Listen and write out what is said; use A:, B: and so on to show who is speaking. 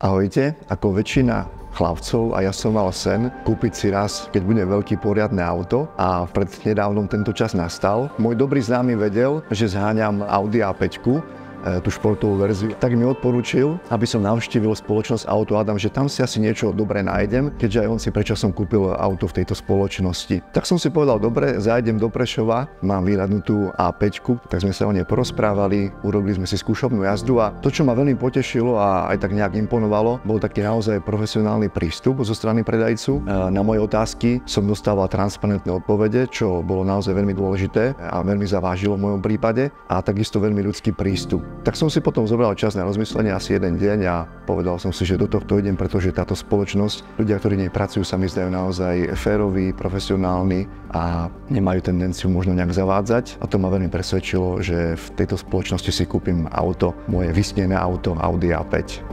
A: Ahojte, ako väčšina chlapcov a ja som mal sen kúpiť si raz, keď bude veľký poriadne auto a prednedávnom tento čas nastal. Môj dobrý známy vedel, že zháňam Audi A5, tú športovú verziu, tak mi odporúčil, aby som navštívil spoločnosť Auto Adam, že tam si asi niečo dobré nájdem, keďže aj on si predčasom kúpil auto v tejto spoločnosti. Tak som si povedal, dobre, zájdem do Prešova, mám vyradnutú A5, tak sme sa o nej porozprávali, urobili sme si skúšobnú jazdu a to, čo ma veľmi potešilo a aj tak nejak imponovalo, bol taký naozaj profesionálny prístup zo strany predajcu. Na moje otázky som dostával transparentné odpovede, čo bolo naozaj veľmi dôležité a veľmi zavážilo v mojom prípade a takisto veľmi ľudský prístup. Tak som si potom zobral čas na rozmyslenie asi jeden deň a povedal som si, že do tohto idem, pretože táto spoločnosť, ľudia, ktorí v nej pracujú, sa mi zdajú naozaj féroví, profesionálni a nemajú tendenciu možno nejak zavádzať. A to ma veľmi presvedčilo, že v tejto spoločnosti si kúpim auto, moje vysnené auto Audi A5.